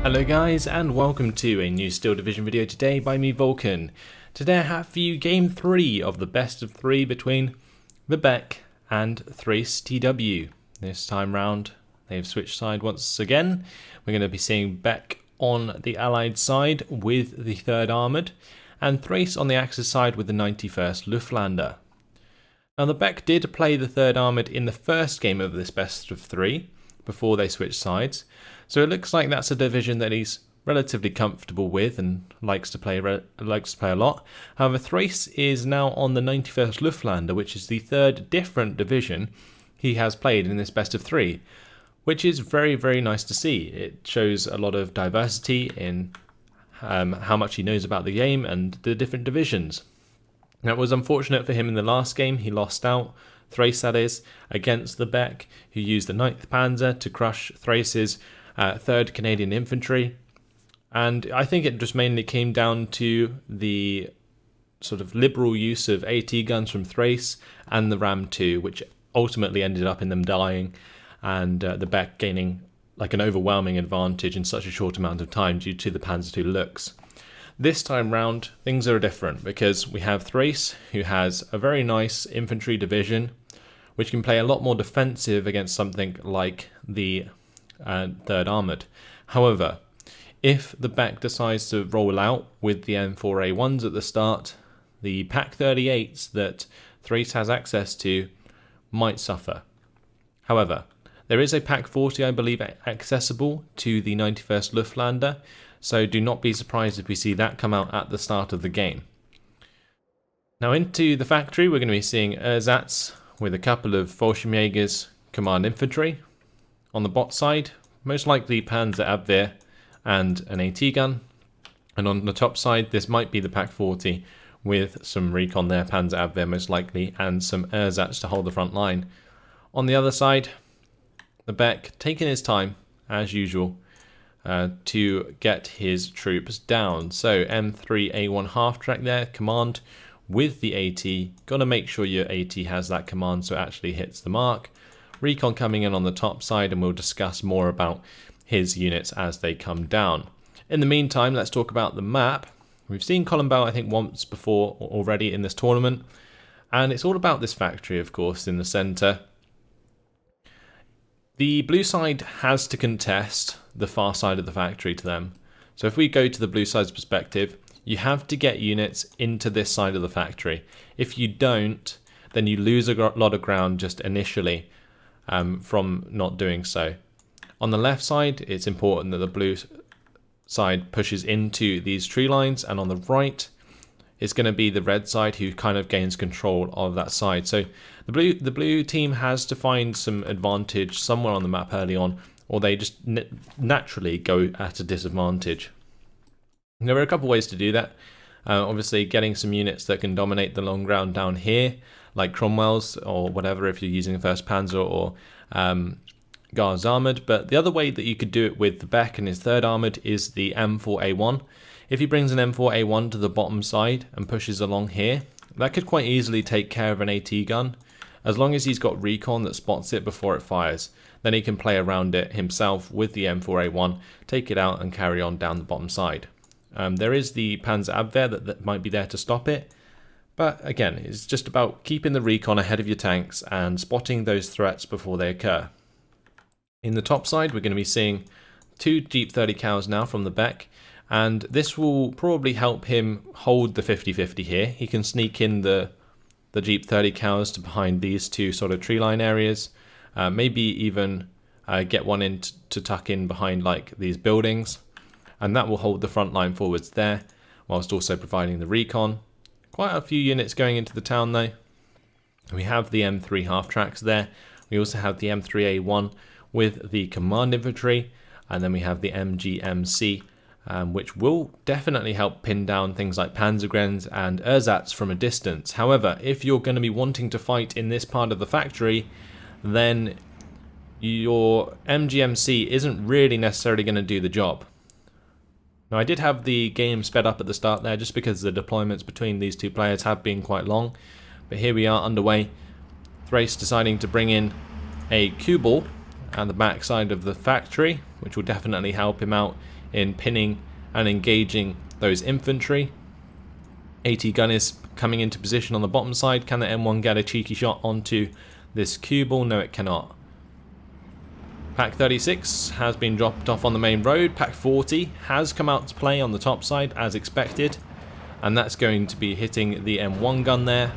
Hello guys, and welcome to a new Steel Division video today by me, Vulcan. Today I have for you game 3 of the best of 3 between the Beck and Thrace TW. This time round they've switched side once again. We're going to be seeing Beck on the Allied side with the 3rd Armoured and Thrace on the Axis side with the 91st Luftlander. Now the Beck did play the 3rd Armoured in the first game of this best of 3 before they switched sides. So it looks like that's a division that he's relatively comfortable with and likes to play a lot. However, Thrace is now on the 91st Luftlander, which is the 3rd different division he has played in this best of 3, which is very, very nice to see. It shows a lot of diversity in how much he knows about the game and the different divisions. Now, it was unfortunate for him in the last game. He lost out, Thrace that is, against the Beck, who used the 9th Panzer to crush Thrace's 3rd Canadian Infantry, and I think it just mainly came down to the sort of liberal use of AT guns from Thrace and the Ram 2, which ultimately ended up in them dying and the Beck gaining like an overwhelming advantage in such a short amount of time due to the Panzer II looks. This time round things are different because we have Thrace, who has a very nice infantry division which can play a lot more defensive against something like the 3rd Armoured. However, if the Beck decides to roll out with the M4A1s at the start, the Pak 38s that Thrace has access to might suffer. However, there is a Pak 40, I believe, accessible to the 91st Luftlander, so do not be surprised if we see that come out at the start of the game. Now into the factory, we're going to be seeing Ersatz with a couple of Fallschirmjägers command infantry. On the bot side, most likely Panzer Abwehr and an AT gun. And on the top side, this might be the Pak 40 with some recon there, Panzer Abwehr most likely, and some Ersatz to hold the front line. On the other side, the Beck taking his time, as usual, to get his troops down. So M3A1 half track there, command with the AT. Got to make sure your AT has that command so it actually hits the mark. Recon coming in on the top side, and we'll discuss more about his units as they come down. In the meantime, let's talk about the map. We've seen Colombelles, I think, once before already in this tournament, and it's all about this factory, of course, in the centre. The blue side has to contest the far side of the factory to them. So if we go to the blue side's perspective, you have to get units into this side of the factory. If you don't, then you lose a lot of ground just initially. From not doing so. On the left side, it's important that the blue side pushes into these tree lines, and on the right, it's going to be the red side who kind of gains control of that side. So the blue team has to find some advantage somewhere on the map early on, or they just naturally go at a disadvantage. There are a couple ways to do that. Obviously, getting some units that can dominate the long ground down here, like Cromwell's or whatever if you're using 1st Panzer or Guards Armoured. But the other way that you could do it with the Beck and his 3rd Armoured is the M4A1. If he brings an M4A1 to the bottom side and pushes along here, that could quite easily take care of an AT gun. As long as he's got recon that spots it before it fires, then he can play around it himself with the M4A1, take it out and carry on down the bottom side. There is the Panzer Abwehr that might be there to stop it. But again, it's just about keeping the recon ahead of your tanks and spotting those threats before they occur. In the top side, we're going to be seeing 2 Jeep 30 cows now from the Beck, and this will probably help him hold the 50-50 here. He can sneak in the Jeep 30 cows to behind these 2 sort of tree line areas, maybe even get one in to tuck in behind like these buildings, and that will hold the front line forwards there, whilst also providing the recon. Quite a few units going into the town though. We have the M3 half tracks there. We also have the M3A1 with the command infantry, and then we have the MGMC, which will definitely help pin down things like Panzergrenz and Ersatz from a distance. However, if you're going to be wanting to fight in this part of the factory, then your MGMC isn't really necessarily going to do the job. Now, I did have the game sped up at the start there just because the deployments between these two players have been quite long. But here we are underway. Thrace deciding to bring in a cue ball at the back side of the factory, which will definitely help him out in pinning and engaging those infantry. AT gun is coming into position on the bottom side. Can the M1 get a cheeky shot onto this cue ball? No, it cannot. Pack 36 has been dropped off on the main road. Pack 40 has come out to play on the top side as expected, and that's going to be hitting the M1 gun there.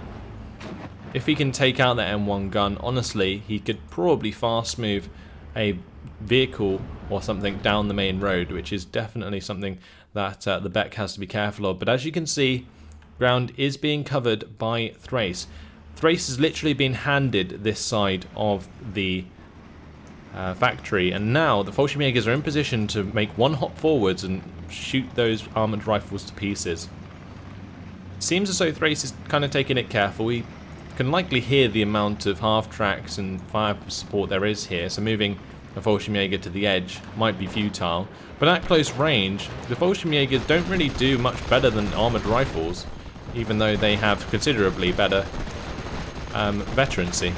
If he can take out the M1 gun, honestly, he could probably fast move a vehicle or something down the main road, which is definitely something that the Beck has to be careful of. But as you can see, ground is being covered by Thrace. Thrace has literally been handed this side of the factory, and now the Fallschirmjägers are in position to make one hop forwards and shoot those armoured rifles to pieces. Seems as though Thrace is kind of taking it careful. We can likely hear the amount of half-tracks and fire support there is here, so moving a Fallschirmjäger to the edge might be futile. But at close range, the Fallschirmjägers don't really do much better than armoured rifles, even though they have considerably better veterancy.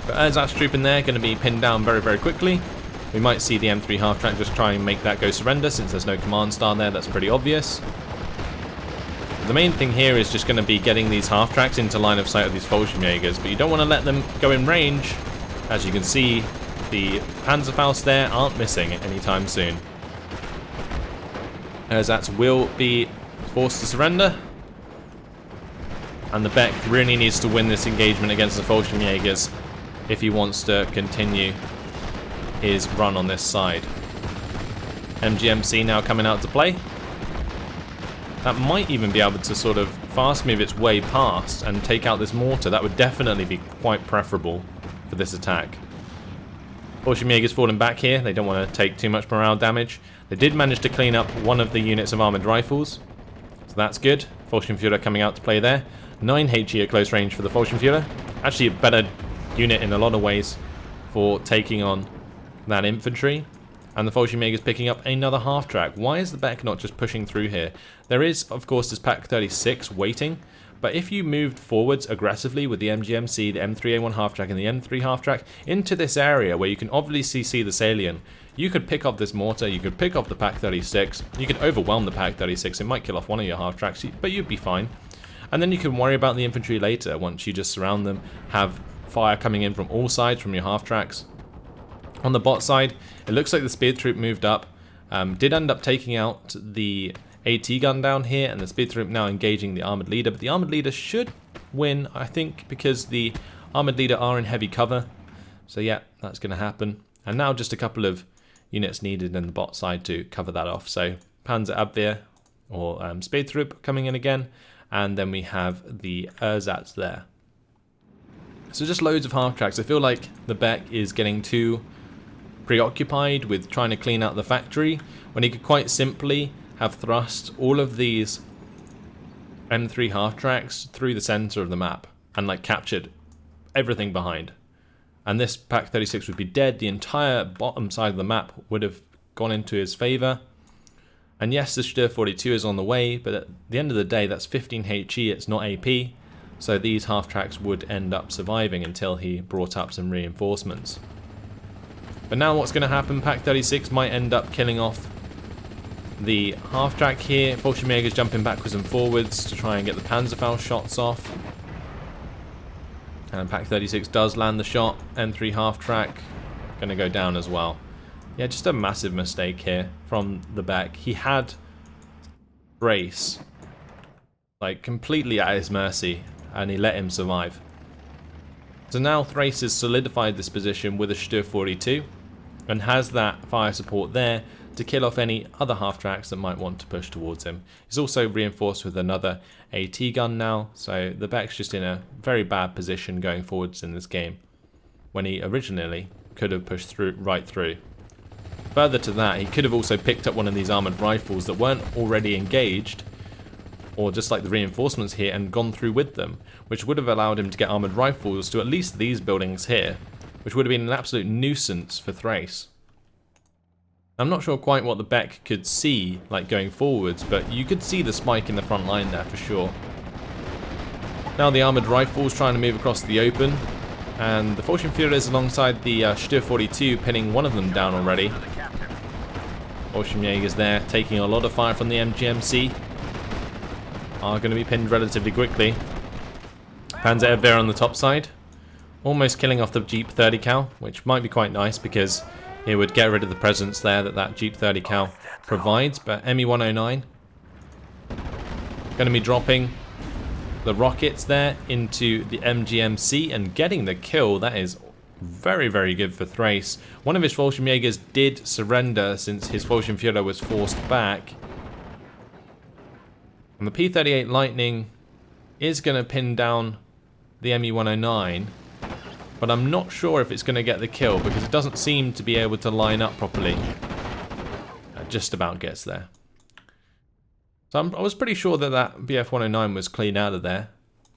But Ersatz troop in there, going to be pinned down very, very quickly. We might see the M3 half-track just try and make that go surrender, since there's no command star there. That's pretty obvious. The main thing here is just going to be getting these half-tracks into line of sight of these Fallschirmjägers, but you don't want to let them go in range. As you can see, the Panzerfaust there aren't missing anytime soon. Ersatz will be forced to surrender, and the Beck really needs to win this engagement against the Fallschirmjägers if he wants to continue his run on this side. MGMC now coming out to play. That might even be able to sort of fast move its way past and take out this mortar. That would definitely be quite preferable for this attack. Fallschirmjägers falling back here. They don't want to take too much morale damage. They did manage to clean up one of the units of armoured rifles, so that's good. Fallschirmführer coming out to play there. 9 HE at close range for the Fallschirmführer. Actually a better unit in a lot of ways for taking on that infantry. And the Fallschirmjägers picking up another half-track. Why is the Beck not just pushing through here? There is, of course, this Pack 36 waiting, but if you moved forwards aggressively with the MGMC, the M3A1 half-track, and the M3 half-track into this area where you can obviously see the salient, you could pick up this mortar, you could pick up the Pack 36, you could overwhelm the Pack 36, it might kill off one of your half-tracks, but you'd be fine. And then you can worry about the infantry later once you just surround them, have fire coming in from all sides from your half-tracks. On the bot side, it looks like the spear troop moved up, did end up taking out the AT gun down here, and the spear troop now engaging the armoured leader, but the armoured leader should win, I think, because the armoured leader are in heavy cover. So yeah, that's going to happen. And now just a couple of units needed in the bot side to cover that off. So Panzer Abwehr, or spear troop coming in again, and then we have the Ersatz there. So just loads of half-tracks. I feel like the Beck is getting too preoccupied with trying to clean out the factory when he could quite simply have thrust all of these M3 half-tracks through the center of the map and like captured everything behind. And this Pack 36 would be dead. The entire bottom side of the map would have gone into his favor. And yes, the Stür 42 is on the way, but at the end of the day, that's 15 HE, it's not AP. So these half-tracks would end up surviving until he brought up some reinforcements. But now what's going to happen, Pack 36 might end up killing off the half-track here. Fallschirmjägers jumping backwards and forwards to try and get the Panzerfaust shots off. And Pack 36 does land the shot. M3 half-track going to go down as well. Yeah, just a massive mistake here from the Beck. He had Thrace like completely at his mercy, and he let him survive. So now Thrace has solidified this position with a Stür 42 and has that fire support there to kill off any other half-tracks that might want to push towards him. He's also reinforced with another AT gun now, so the Beck's just in a very bad position going forwards in this game, when he originally could have pushed through right through. Further to that, he could have also picked up one of these armoured rifles that weren't already engaged, or just like the reinforcements here, and gone through with them, which would have allowed him to get armoured rifles to at least these buildings here, which would have been an absolute nuisance for Thrace. I'm not sure quite what the Beck could see like going forwards, but you could see the spike in the front line there for sure. Now the armoured rifles trying to move across the open, and the Fallschirmführer is alongside the Stür 42 pinning one of them down already. Volkswagenjägers there, taking a lot of fire from the MGMC. Are going to be pinned relatively quickly. Panzerabwehr on the top side. Almost killing off the Jeep 30 cal, which might be quite nice because it would get rid of the presence there that Jeep 30 cal provides. But ME-109 going to be dropping the rockets there into the MGMC and getting the kill. That is very, very good for Thrace. One of his Volkswagenjägers did surrender since his Volkswagenführer was forced back. And the P-38 Lightning is going to pin down the ME-109. But I'm not sure if it's going to get the kill because it doesn't seem to be able to line up properly. Just about gets there. So I was pretty sure that BF-109 was clean out of there.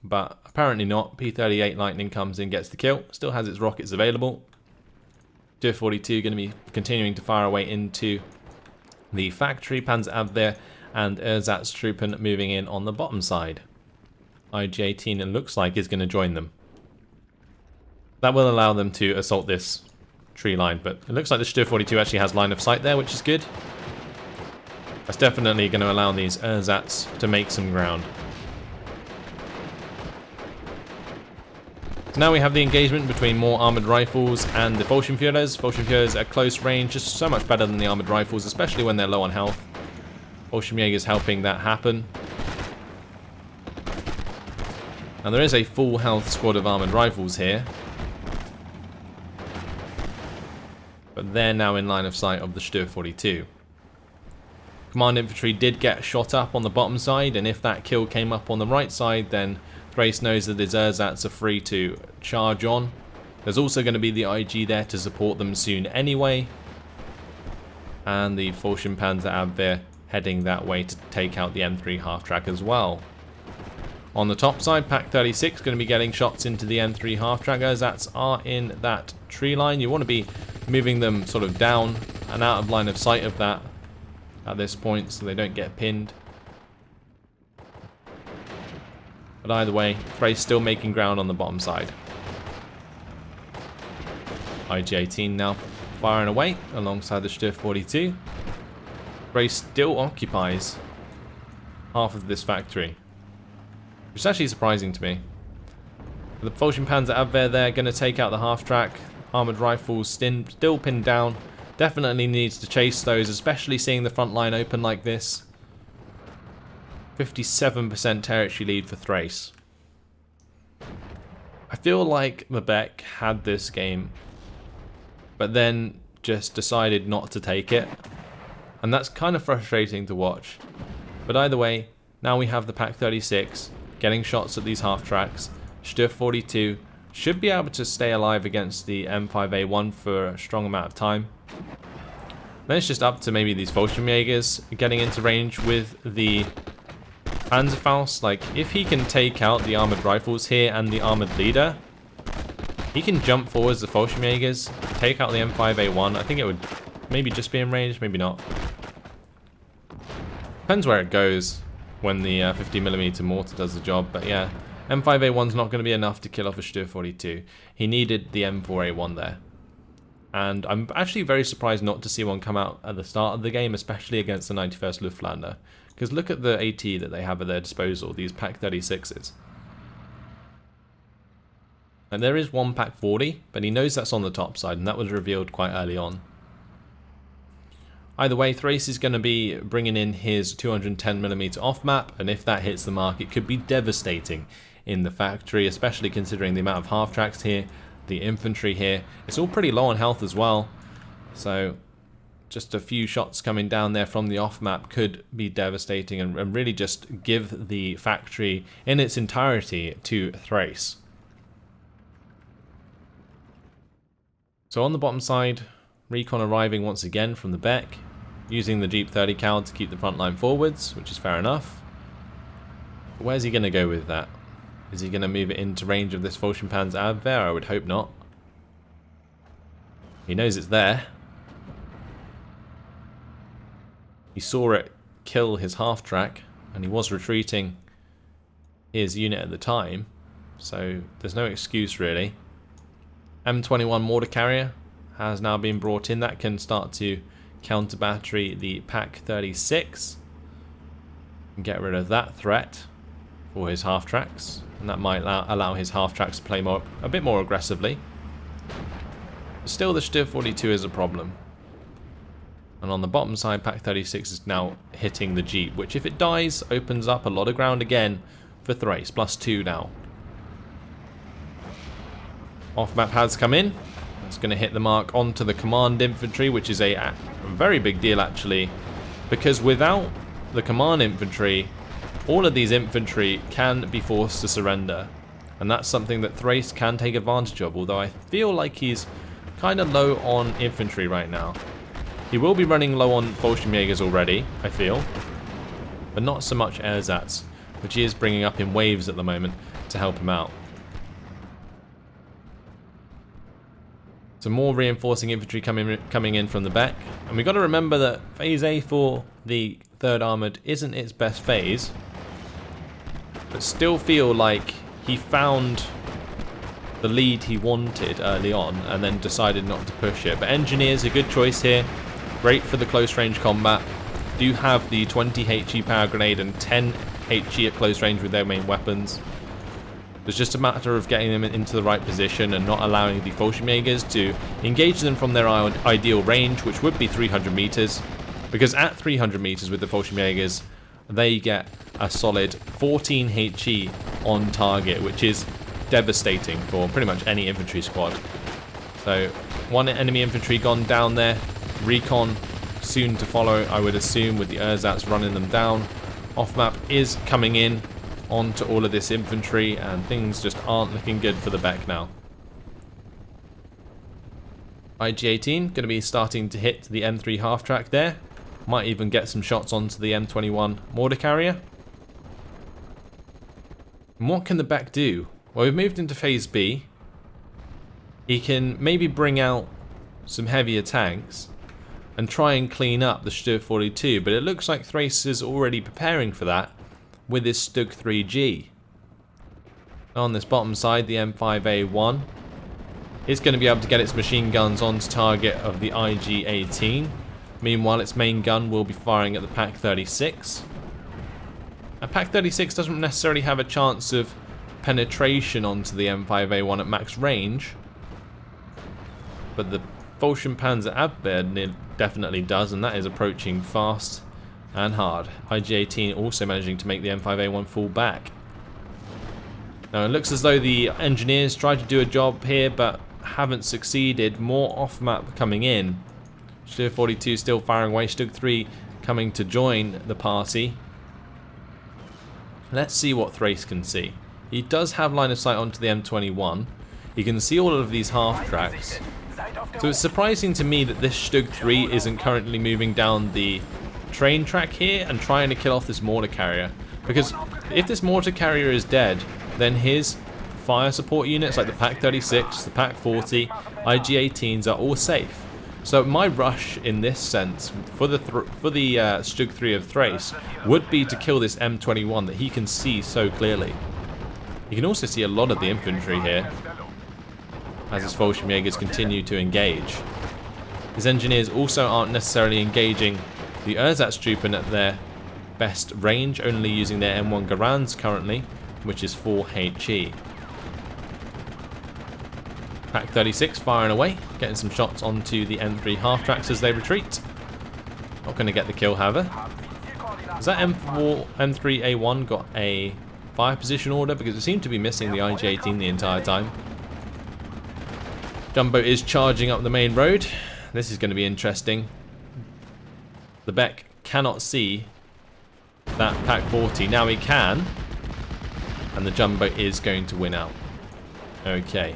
But apparently not. P-38 Lightning comes in, gets the kill. Still has its rockets available. J-42 going to be continuing to fire away into the factory. Panzerabwehr and Ersatztruppen moving in on the bottom side. IG-18 it looks like is going to join them. That will allow them to assault this tree line, but it looks like the J-42 actually has line of sight there, which is good. That's definitely going to allow these Ersatz to make some ground. So now we have the engagement between more armoured rifles and the Volkswagenführers. Volkswagenführers at close range, just so much better than the armoured rifles, especially when they're low on health. Volkswagenjägers helping that happen. And there is a full health squad of armoured rifles here. But they're now in line of sight of the J-42. Command infantry did get shot up on the bottom side, and if that kill came up on the right side, then Thrace knows that his Ersatz are free to charge on. There's also going to be the IG there to support them soon anyway. And the Volkswagenpanzerabwehr heading that way to take out the M3 half-track as well. On the top side, Pak-36 going to be getting shots into the M3 half-track. Ersatz are in that tree line. You want to be moving them sort of down and out of line of sight of that at this point so they don't get pinned. But either way, Thrace still making ground on the bottom side. IG-18 now firing away alongside the J-42. Thrace still occupies half of this factory, which is actually surprising to me. The Volkswagenpanzerabwehr there going to take out the half-track. Armoured rifles still pinned down. Definitely needs to chase those, especially seeing the front line open like this. 57% territory lead for Thrace. I feel like the Beck had this game, but then just decided not to take it. And that's kind of frustrating to watch. But either way, now we have the Pak-36 getting shots at these half-tracks. J-42 should be able to stay alive against the M5A1 for a strong amount of time. Then it's just up to maybe these Volkswagenjägers getting into range with the Panzerfaust. Like, if he can take out the armoured rifles here and the armoured leader, he can jump forwards the Volkswagenjägers, take out the M5A1. I think it would maybe just be in range, maybe not. Depends where it goes when the 50mm mortar does the job, but yeah, M5A1's not going to be enough to kill off a J-42. He needed the M4A1 there. And I'm actually very surprised not to see one come out at the start of the game, especially against the 91st Luftlandner. Because look at the AT that they have at their disposal, these Pak-36s. And there is one Pak-40, but he knows that's on the top side, and that was revealed quite early on. Either way, Thrace is going to be bringing in his 210mm off-map, and if that hits the mark, it could be devastating in the factory, especially considering the amount of half-tracks here, the infantry here. It's all pretty low on health as well, so just a few shots coming down there from the off-map could be devastating and really just give the factory in its entirety to Thrace. So on the bottom side, recon arriving once again from the Beck, using the Jeep 30 cal to keep the front line forwards, which is fair enough. But where's he going to go with that? Is he going to move it into range of this Volkswagenpanzerabwehr? I would hope not. He knows it's there. He saw it kill his half-track, and he was retreating his unit at the time, so there's no excuse really. M21 mortar carrier has now been brought in. That can start to counter battery the Pak 36 and get rid of that threat for his half tracks, and that might allow his half tracks to play a bit more aggressively. Still, the Stier 42 is a problem. And on the bottom side, Pak 36 is now hitting the Jeep, which if it dies, opens up a lot of ground again for Thrace. +2 now. Off-map has come in. It's going to hit the mark onto the command infantry, which is a very big deal actually, because without the command infantry, all of these infantry can be forced to surrender. And that's something that Thrace can take advantage of, although I feel like he's kind of low on infantry right now. He will be running low on Fallschirmjägers already, I feel, but not so much Ersatz, which he is bringing up in waves at the moment to help him out. Some more reinforcing infantry coming in from the back, and we've got to remember that Phase A for the 3rd Armoured isn't its best phase, but still feel like he found the lead he wanted early on and then decided not to push it. But Engineers a good choice here. Great for the close range combat. Do have the 20 HE power grenade and 10 HE at close range with their main weapons. It's just a matter of getting them into the right position and not allowing the Fallschirmjägers to engage them from their ideal range, which would be 300 meters. Because at 300 meters with the Fallschirmjägers, they get a solid 14 HE on target, which is devastating for pretty much any infantry squad. So one enemy infantry gone down there. Recon soon to follow, I would assume, with the Ersatz running them down. Off-map is coming in onto all of this infantry, and things just aren't looking good for the Beck now. IG-18 going to be starting to hit the M3 half-track there. Might even get some shots onto the M21 mortar carrier. And what can the Beck do? Well, we've moved into Phase B. He can maybe bring out some heavier tanks and try and clean up the Stier 42, but it looks like Thrace is already preparing for that with his Stug 3G. On this bottom side, the M5A1 is going to be able to get its machine guns onto target of the IG-18. Meanwhile, its main gun will be firing at the Pak 36. Now, Pak 36 doesn't necessarily have a chance of penetration onto the M5A1 at max range, but the Fallschirmpanzerabwehr definitely does, and that is approaching fast and hard. IG-18 also managing to make the M5A1 fall back. Now it looks as though the engineers tried to do a job here but haven't succeeded. More off-map coming in. Stier 42 still firing away. Stug 3 coming to join the party. Let's see what Thrace can see. He does have line of sight onto the M21. He can see all of these half tracks. So it's surprising to me that this Stug 3 isn't currently moving down the train track here and trying to kill off this mortar carrier. Because if this mortar carrier is dead, then his fire support units like the Pak 36, the Pak 40, IG-18s are all safe. So my rush in this sense for the Stug 3 of Thrace would be to kill this M21 that he can see so clearly. You can also see a lot of the infantry here as his Fallschirmjägers continue to engage. His engineers also aren't necessarily engaging the Ersatztruppen at their best range, only using their M1 Garands currently, which is 4 HE. Pak 36 firing away, getting some shots onto the M3 half-tracks as they retreat. Not going to get the kill, however. Has that M3A1 got a fire position order? Because it seemed to be missing the IG-18 the entire time. Jumbo is charging up the main road. This is going to be interesting. The Beck cannot see that Pak 40. Now he can. And the Jumbo is going to win out. Okay.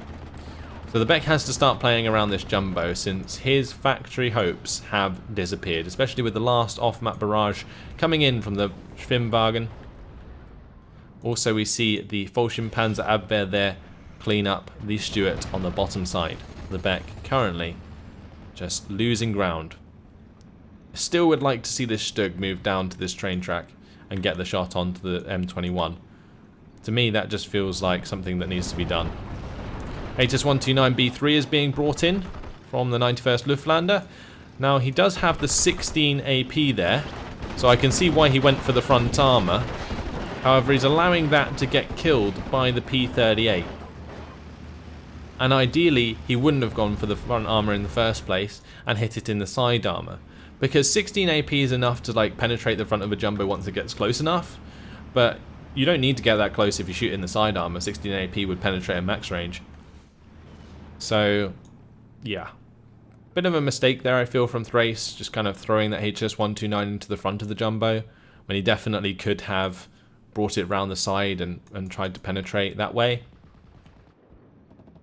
So the Beck has to start playing around this Jumbo since his factory hopes have disappeared. Especially with the last off-map barrage coming in from the Schwimmwagen. Also we see the Fallschirmpanzerabwehr there clean up the Stuart on the bottom side. The Beck currently just losing ground. Still would like to see this Stug move down to this train track and get the shot onto the M21. To me that just feels like something that needs to be done. HS-129B3 is being brought in from the 91st Luftlander. Now, he does have the 16 AP there, so I can see why he went for the front armor. However, he's allowing that to get killed by the P38. And ideally, he wouldn't have gone for the front armor in the first place and hit it in the side armor. Because 16 AP is enough to like penetrate the front of a jumbo once it gets close enough. But you don't need to get that close if you shoot in the side armor. 16 AP would penetrate at max range. So, yeah. Bit of a mistake there, I feel, from Thrace. Just kind of throwing that HS-129 into the front of the jumbo. When he definitely could have brought it round the side and tried to penetrate that way.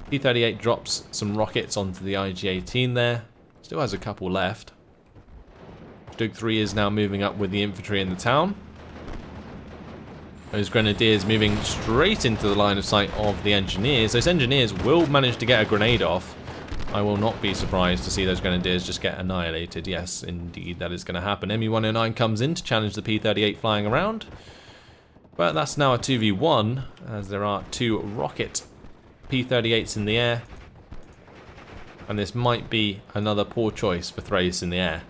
P-38 drops some rockets onto the IG-18 there. Still has a couple left. Stug 3 is now moving up with the infantry in the town. Those grenadiers moving straight into the line of sight of the engineers. Those engineers will manage to get a grenade off. I will not be surprised to see those grenadiers just get annihilated. Yes, indeed, that is going to happen. ME-109 comes in to challenge the P-38 flying around. But that's now a 2v1, as there are 2 rocket P-38s in the air. And this might be another poor choice for Thrace in the air.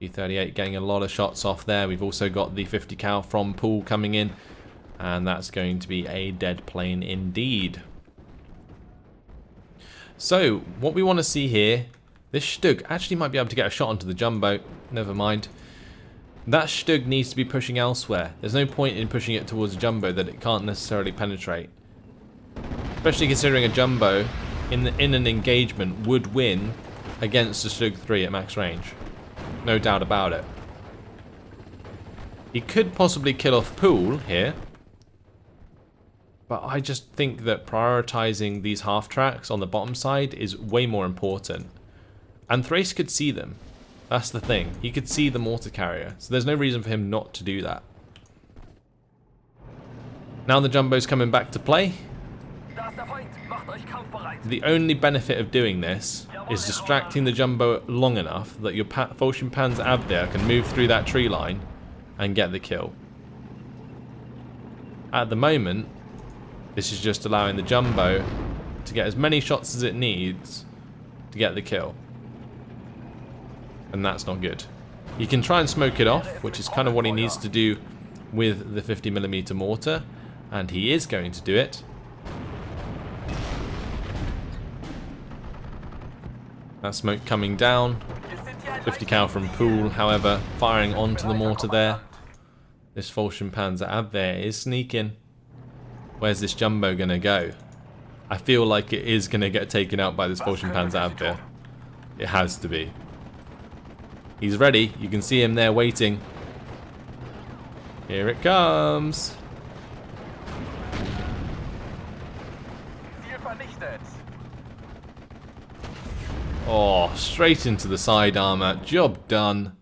P-38 getting a lot of shots off there. We've also got the 50 cal from Pool coming in. And that's going to be a dead plane indeed. So, what we want to see here, this Stug actually might be able to get a shot onto the jumbo. Never mind. That Stug needs to be pushing elsewhere. There's no point in pushing it towards a jumbo that it can't necessarily penetrate. Especially considering a jumbo in an engagement would win against a Stug 3 at max range. No doubt about it. He could possibly kill off Pool here. But I just think that prioritizing these half tracks on the bottom side is way more important. And Thrace could see them. That's the thing. He could see the mortar carrier. So there's no reason for him not to do that. Now the jumbo's coming back to play. The only benefit of doing this is distracting the jumbo long enough that your Vulcan Abwehr can move through that tree line and get the kill. At the moment, this is just allowing the jumbo to get as many shots as it needs to get the kill. And that's not good. He can try and smoke it off, which is kind of what he needs to do with the 50mm mortar. And he is going to do it. That smoke coming down. 50 cal from Pool, however, firing onto the mortar there. This Vulcan Abwehr is sneaking. Where's this jumbo going to go? I feel like it is going to get taken out by this Vulcan Abwehr. It has to be. He's ready. You can see him there waiting. Here it comes. Oh, straight into the side armor. Job done.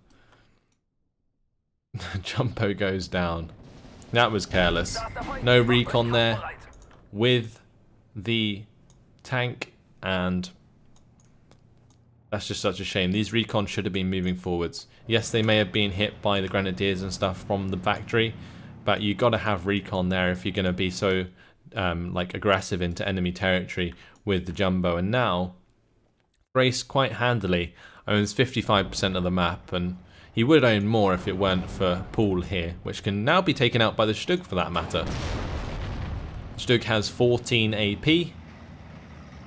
Jumbo goes down. That was careless. No recon there with the tank, and that's just such a shame. These recons should have been moving forwards. Yes, they may have been hit by the grenadiers and stuff from the factory, but you got to have recon there if you're going to be so like aggressive into enemy territory with the jumbo. And now Thrace quite handily owns 55% of the map, and he would own more if it weren't for Pool here, which can now be taken out by the Stug for that matter. Stug has 14 AP.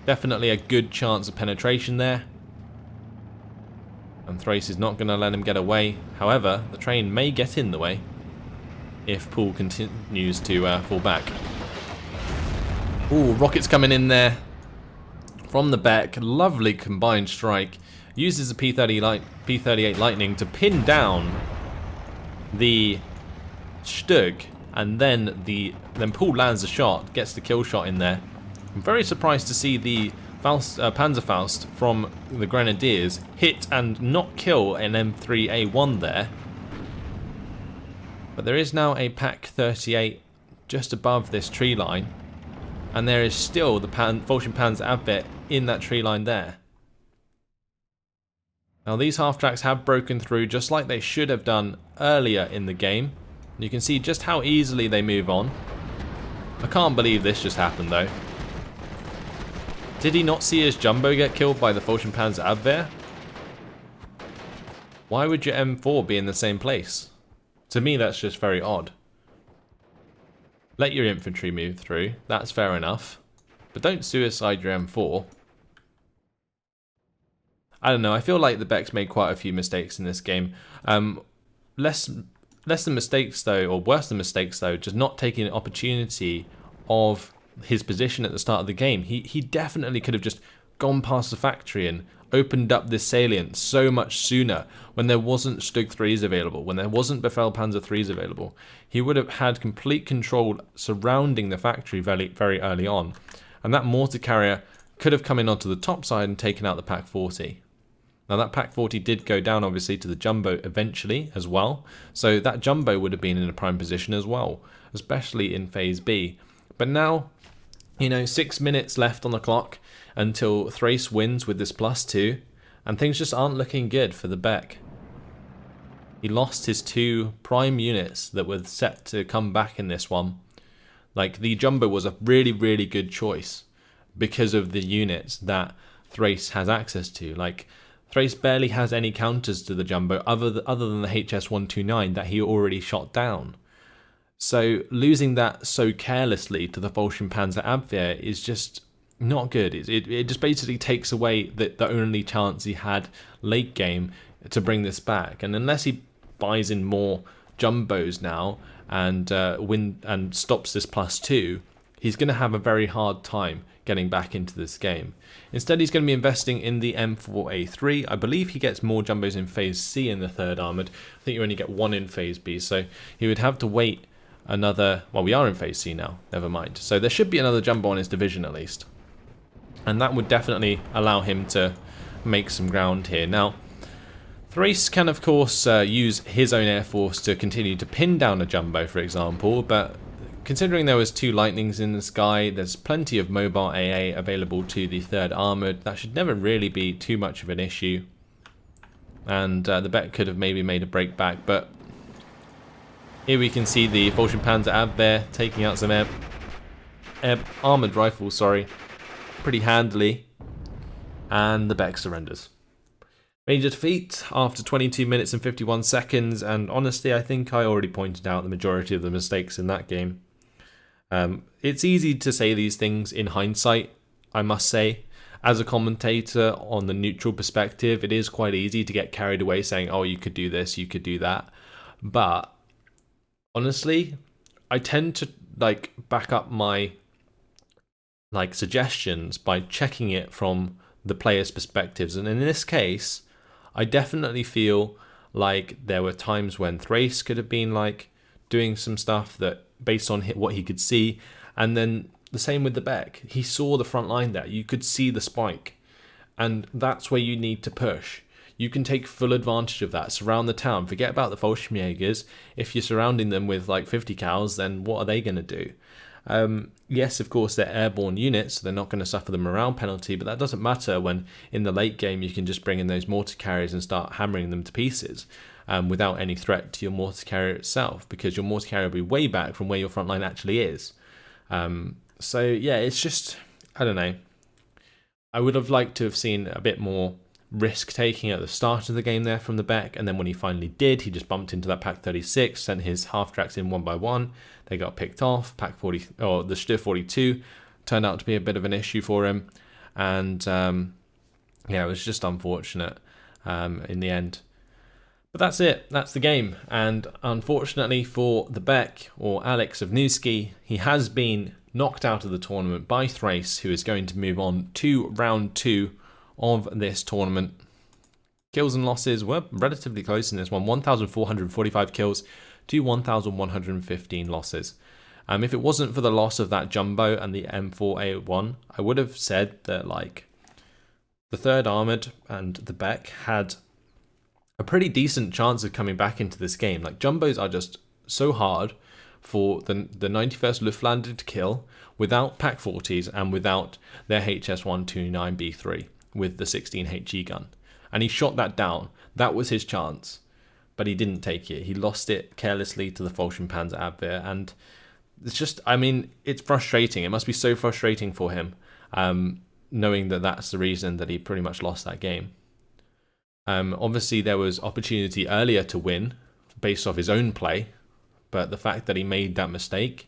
Definitely a good chance of penetration there. And Thrace is not going to let him get away. However, the train may get in the way if Pool continues to fall back. Ooh, rockets coming in there from the back. Lovely combined strike. Uses the P-38 Lightning to pin down the Stug, and then Pool lands a shot, gets the kill shot in there. I'm very surprised to see the Panzerfaust from the Grenadiers hit and not kill an M3A1 there. But there is now a Pak-38 just above this tree line, and there is still the Vulcan Abwehr in that tree line there. Now these half-tracks have broken through just like they should have done earlier in the game. You can see just how easily they move on. I can't believe this just happened though. Did he not see his Jumbo get killed by the Vulcanpanzer Abwehr? Why would your M4 be in the same place? To me, that's just very odd. Let your infantry move through, that's fair enough. But don't suicide your M4. I don't know, I feel like the Beck's made quite a few mistakes in this game. Less than mistakes though, or worse than mistakes though, just not taking an opportunity of his position at the start of the game. He definitely could have just gone past the factory and opened up this salient so much sooner when there wasn't Stug 3s available, when there wasn't Befehlpanzer 3s available. He would have had complete control surrounding the factory very, very early on. And that mortar carrier could have come in onto the top side and taken out the Pak 40. Now that Pak 40 did go down obviously to the Jumbo eventually as well. So that Jumbo would have been in a prime position as well, especially in Phase B. But now, you know, 6 minutes left on the clock until Thrace wins with this +2, and things just aren't looking good for the Beck. He lost his 2 prime units that were set to come back in this one. Like, the Jumbo was a really, really good choice because of the units that Thrace has access to. Like, Thrace barely has any counters to the Jumbo other than the HS-129 that he already shot down. So losing that so carelessly to the Vulcanpanzer Abwehr is just not good. It just basically takes away the only chance he had late game to bring this back. And unless he buys in more Jumbos now and stops this +2, he's going to have a very hard time getting back into this game. Instead, he's going to be investing in the M4A3. I believe he gets more Jumbos in Phase C in the 3rd Armoured. I think you only get 1 in Phase B, so he would have to wait another... Well, we are in Phase C now, never mind. So there should be another Jumbo on his division at least. And that would definitely allow him to make some ground here. Now, Thrace can of course use his own air force to continue to pin down a Jumbo, for example, but considering there was 2 lightnings in the sky, there's plenty of mobile AA available to the 3rd Armoured. That should never really be too much of an issue. And the Beck could have maybe made a break back, but here we can see the Vulcanpanzer Abwehr taking out some armoured rifles, pretty handily, and the Beck surrenders. Major defeat after 22 minutes and 51 seconds, and honestly I think I already pointed out the majority of the mistakes in that game. It's easy to say these things in hindsight, I must say. As a commentator on the neutral perspective, it is quite easy to get carried away saying, oh, you could do this, you could do that. But honestly, I tend to back up my suggestions by checking it from the player's perspectives. And in this case, I definitely feel like there were times when Thrace could have been doing some stuff that based on what he could see, and then the same with the Beck. He saw the front line there. You could see the spike, and that's where you need to push. You can take full advantage of that. Surround the town. Forget about the Fallschirmjägers. If you're surrounding them with 50 cows, then what are they going to do? Yes, of course, they're airborne units, so they're not going to suffer the morale penalty, but that doesn't matter when in the late game you can just bring in those mortar carriers and start hammering them to pieces without any threat to your mortar carrier itself, because your mortar carrier will be way back from where your front line actually is. So yeah, it's just, I don't know. I would have liked to have seen a bit more risk taking at the start of the game there from the Beck, and then when he finally did, he just bumped into that Pak 36, sent his half tracks in one by one. They got picked off. Pak 40, or the Stug 42 turned out to be a bit of an issue for him, and yeah, it was just unfortunate in the end. But that's it. That's the game. And unfortunately for the Beck, or Alex of Newski, he has been knocked out of the tournament by Thrace, who is going to move on to round 2 of this tournament. Kills and losses were relatively close in this one. 1,445 kills to 1,115 losses. If it wasn't for the loss of that Jumbo and the M4A1, I would have said that the 3rd Armoured and the Beck had a pretty decent chance of coming back into this game. Jumbos are just so hard for the 91st Luftlanding to kill without Pak 40s and without their HS-129B3 with the 16 HE gun. And he shot that down. That was his chance. But he didn't take it. He lost it carelessly to the Vulcanpanzer Abwehr. And it's just, I mean, it's frustrating. It must be so frustrating for him. knowing that that's the reason that he pretty much lost that game. Obviously, there was opportunity earlier to win based off his own play, but the fact that he made that mistake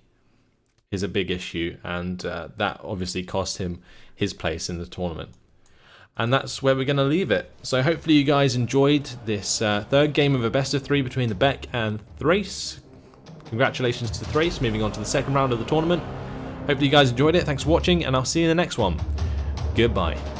is a big issue, and that obviously cost him his place in the tournament. And that's where we're going to leave it. So hopefully you guys enjoyed this third game of a best of 3 between the Beck and Thrace. Congratulations to Thrace, moving on to the second round of the tournament. Hopefully you guys enjoyed it. Thanks for watching, and I'll see you in the next one. Goodbye.